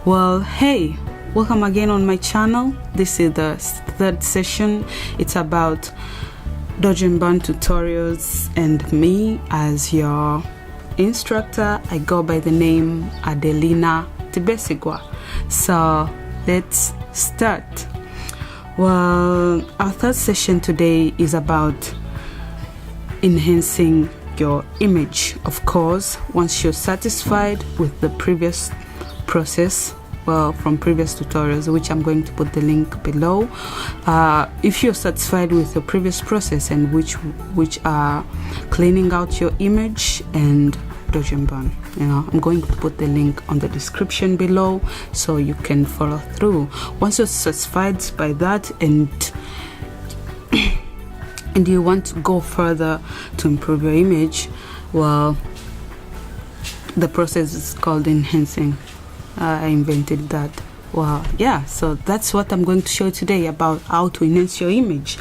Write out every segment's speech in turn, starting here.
Well, hey, welcome again on my channel. This is the third session. It's about Dodge and Burn tutorials and me as your instructor. I go by the name Adelina Tibesigwa. So let's start. Well, our third session today is about enhancing your image. Of course, once you're satisfied with the previous process, well, from previous tutorials, which I'm going to put the link below, if you're satisfied with the previous process and which are cleaning out your image and Dodge and Burn, I'm going to put the link on the description below so you can follow through. Once you're satisfied by that and you want to go further to improve your image, well, the process is called enhancing. I invented that. Wow, yeah, so that's what I'm going to show you today, about how to enhance your image.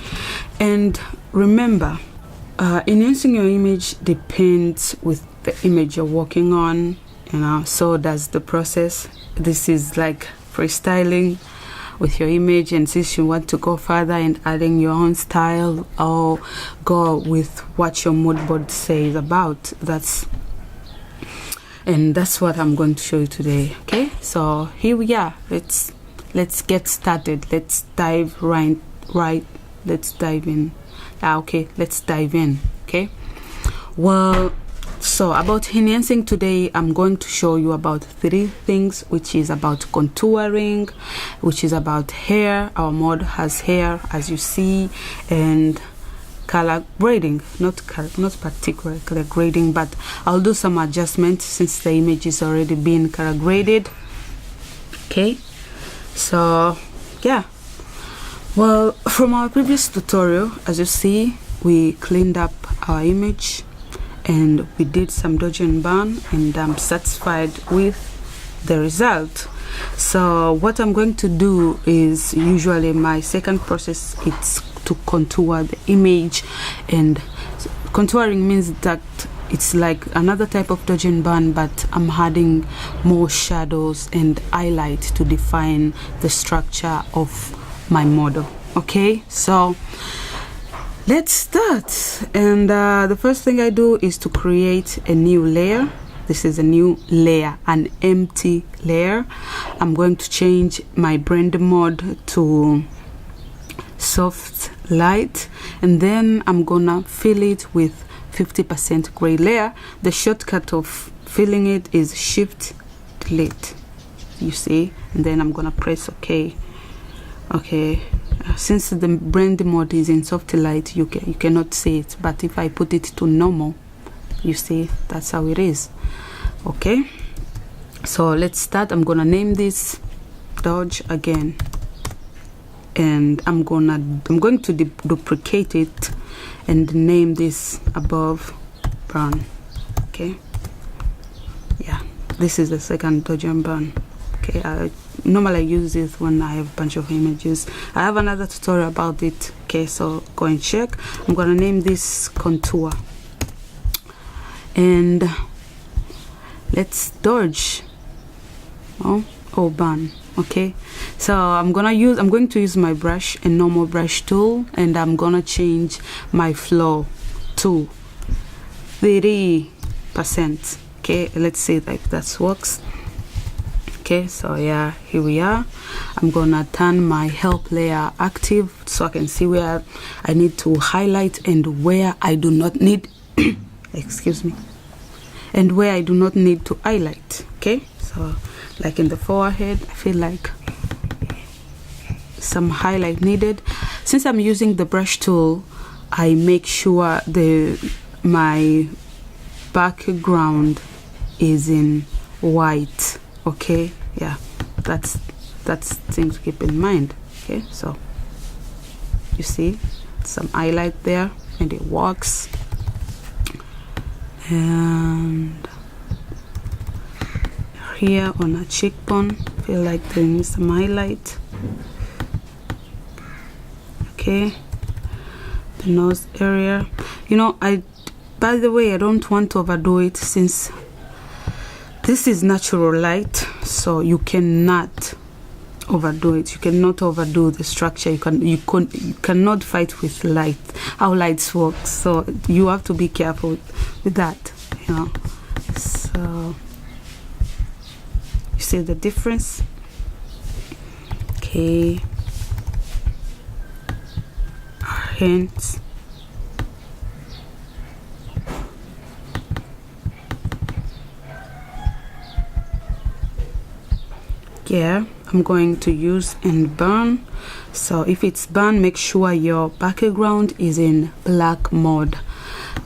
And remember, enhancing your image depends with the image you're working on, so does the process. This is like freestyling with your image, and since you want to go further and adding your own style or go with what your mood board says about, that's what I'm going to show you today. Okay, so here we are. Let's get started. Let's dive right. Let's dive in. Okay, let's dive in. Okay, well, so about enhancing today, I'm going to show you about 3 things, which is about contouring, which is about hair. Our mod has hair, as you see, and color grading, not particular color grading, but I'll do some adjustments since the image is already being color graded. Okay, so yeah, well, from our previous tutorial, as you see, we cleaned up our image and we did some Dodge and Burn, and I'm satisfied with the result. So what I'm going to do is, usually my second process, it's to contour the image. And contouring means that it's like another type of Dodge and Burn, but I'm adding more shadows and highlight to define the structure of my model. Okay, so let's start. And the first thing I do is to create a new layer. This is a new layer, an empty layer. I'm going to change my blend mode to soft light, and then I'm gonna fill it with 50% gray layer. The shortcut of filling it is Shift Delete, you see, and then I'm gonna press OK. Okay, since the blend mode is in soft light, you cannot see it, but if I put it to normal, you see, that's how it is. Okay, so let's start. I'm gonna name this Dodge again, and I'm going to duplicate it and name this Above Burn. Okay, yeah, this is the second Dodge and Burn. Okay, I normally use this when I have a bunch of images. I have another tutorial about it. Okay, so go and check. I'm gonna name this Contour, and let's Dodge or Burn. Okay, so I'm going to use my brush, a normal brush tool, and I'm gonna change my flow to 30%. Okay, let's see if that works. Okay, so yeah, here we are. I'm gonna turn my help layer active so I can see where I need to highlight and where I do not need excuse me, and where I do not need to highlight. Okay, so like in the forehead, I feel like some highlight needed. Since I'm using the brush tool, I make sure my background is in white. Okay, yeah, that's thing to keep in mind. Okay, so you see some highlight there, and it works. And here on a cheekbone, feel like there is some highlight. Okay, the nose area, by the way, I don't want to overdo it, since This is natural light, so you cannot overdo it. You cannot overdo the structure. You cannot fight with light, how lights work. So you have to be careful with that, you know. So you see the difference? Okay. Hands. Yeah, I'm going to use and burn. So if it's burn, make sure your background is in black mode.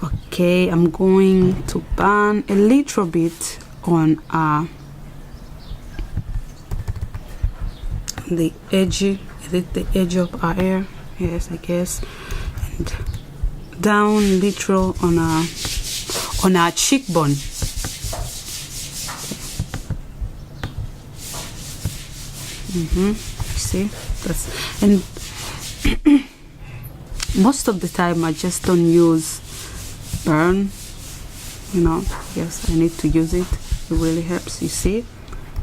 Okay, I'm going to burn a little bit on the edge. Is it the edge of our hair? Yes, I guess. And down little on our cheekbone. See, that's, and most of the time I just don't use burn, you know. Yes, I need to use it. It really helps. You see,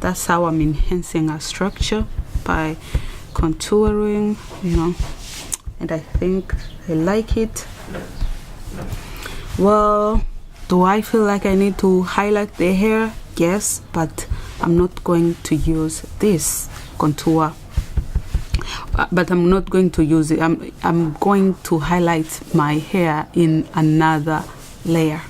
that's how I'm enhancing our structure, by contouring, you know. And I think I like it. Well, do I feel like I need to highlight the hair? Yes, but I'm not going to use this contour, but I'm not going to use it. I'm going to highlight my hair in another layer.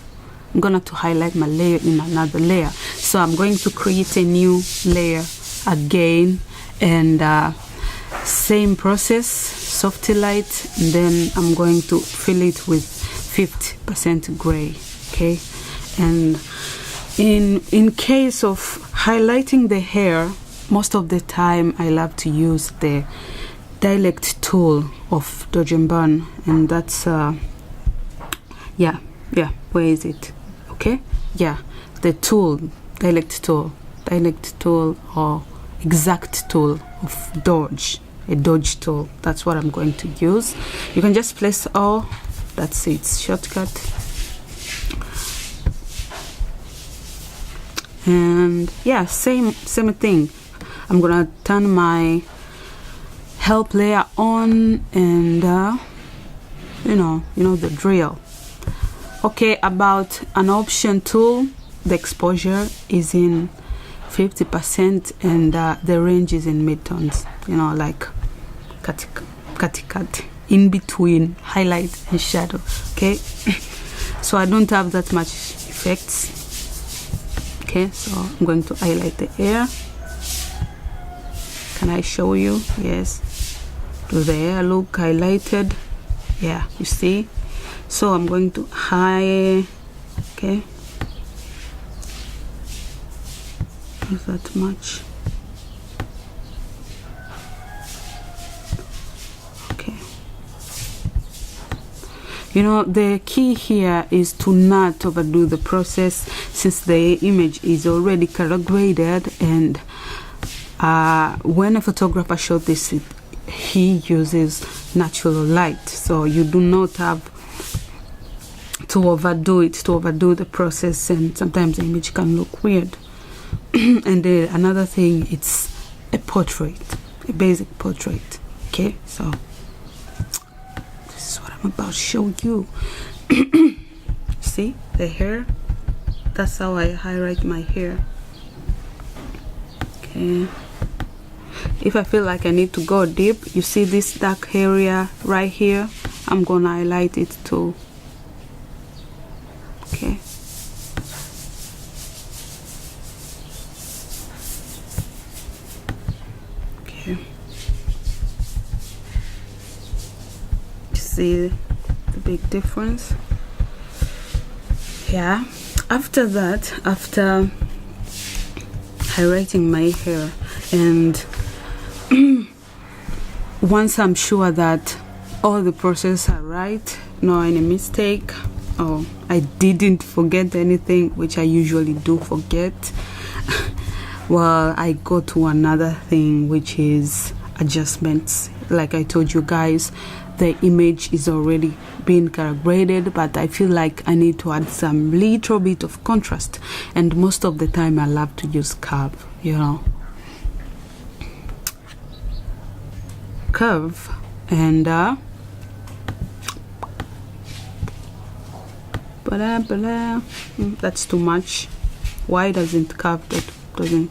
I'm gonna to highlight my layer in another layer. So I'm going to create a new layer again, and same process, soft light, and then I'm going to fill it with 50% gray. Okay, and in case of highlighting the hair, most of the time I love to use the dialect tool of Dodge and Burn, and that's yeah, where is it? Okay, yeah, the tool, dialect tool or exact tool of Dodge, a Dodge tool. That's what I'm going to use. You can just place all, that's it, shortcut. And yeah, same thing. I'm gonna turn my help layer on, and you know the drill. Okay, about an option tool, the exposure is in 50%, and the range is in midtones, you know, like cut in between highlight and shadow. Okay, so I don't have that much effects. Okay, so I'm going to highlight the hair. Can I show you? Yes. Do the hair look highlighted? Yeah, you see. So I'm going to okay, not that much. Okay, you know, the key here is to not overdo the process, since the image is already color graded, and when a photographer shot this, he uses natural light, so you do not have to overdo it, to overdo the process, and sometimes the image can look weird. And another thing, it's a portrait, a basic portrait. Okay, so this is what I'm about to show you. See the hair? That's how I highlight my hair. Okay, if I feel like I need to go deep, you see this dark area right here, I'm gonna highlight it too. Okay, okay, see the big difference? Yeah. After that, after highlighting my hair, and once I'm sure that all the process are right, no any mistake, or I didn't forget anything, which I usually do forget, well, I go to another thing, which is adjustments. Like I told you guys, the image is already being calibrated, but I feel like I need to add some little bit of contrast, and most of the time I love to use curve, you know, curve. And that's too much. Why doesn't curve, that doesn't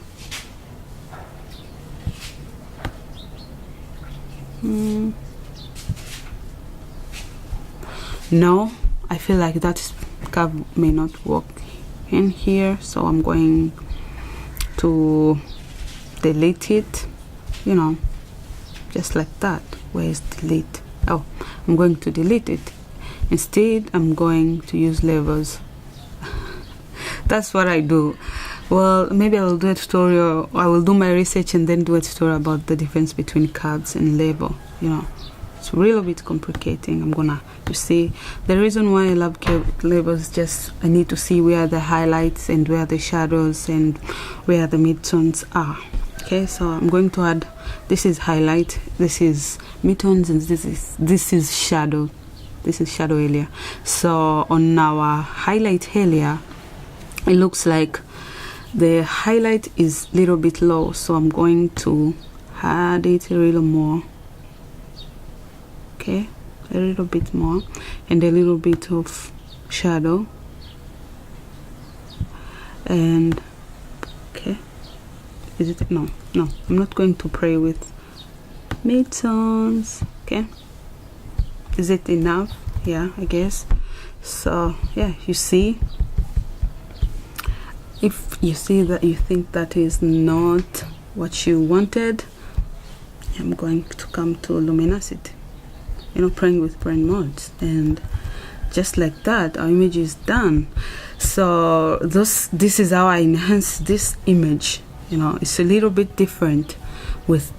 no, I feel like that curve may not work in here, so I'm going to delete it, you know, just like that. Where is delete? Oh, I'm going to delete it. Instead, I'm going to use levels. That's what I do. Well, maybe I will do a tutorial. I will do my research and then do a tutorial about the difference between curves and level, you know. It's a little bit complicating. I'm gonna, you see, the reason why I love levels, just I need to see where the highlights and where the shadows and where the midtones are. Okay, so I'm going to add, this is highlight, this is midtones, and this is shadow. This is shadow area. So on our highlight area, it looks like the highlight is a little bit low, so I'm going to add it a little more. Okay, a little bit more, and a little bit of shadow. And okay, is it? No, I'm not going to play with midtones. Okay, is it enough? Yeah, I guess so. Yeah, you see, if you see that you think that is not what you wanted, I'm going to come to luminosity, you know, playing with blend modes, and just like that our image is done. So this is how I enhance this image, you know. It's a little bit different with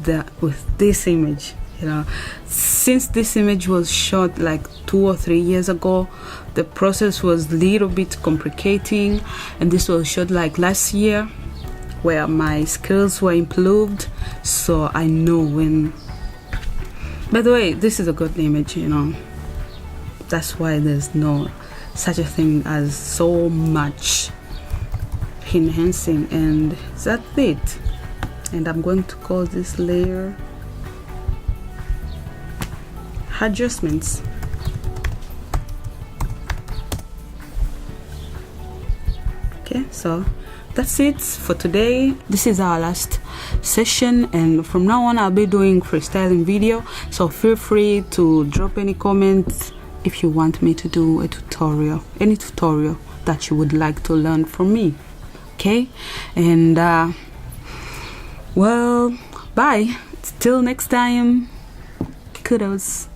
this image, you know. Since this image was shot like 2 or 3 years ago, the process was a little bit complicating, and this was shot like last year, where my skills were improved, so I know when. By the way, this is a good image, you know. That's why there's no such a thing as so much enhancing, and that's it. And I'm going to call this layer adjustments. Okay, so that's it for today. This is our last session, and from now on I'll be doing freestyling video, so feel free to drop any comments if you want me to do a tutorial, any tutorial that you would like to learn from me. Okay, and well, bye till next time. Kudos.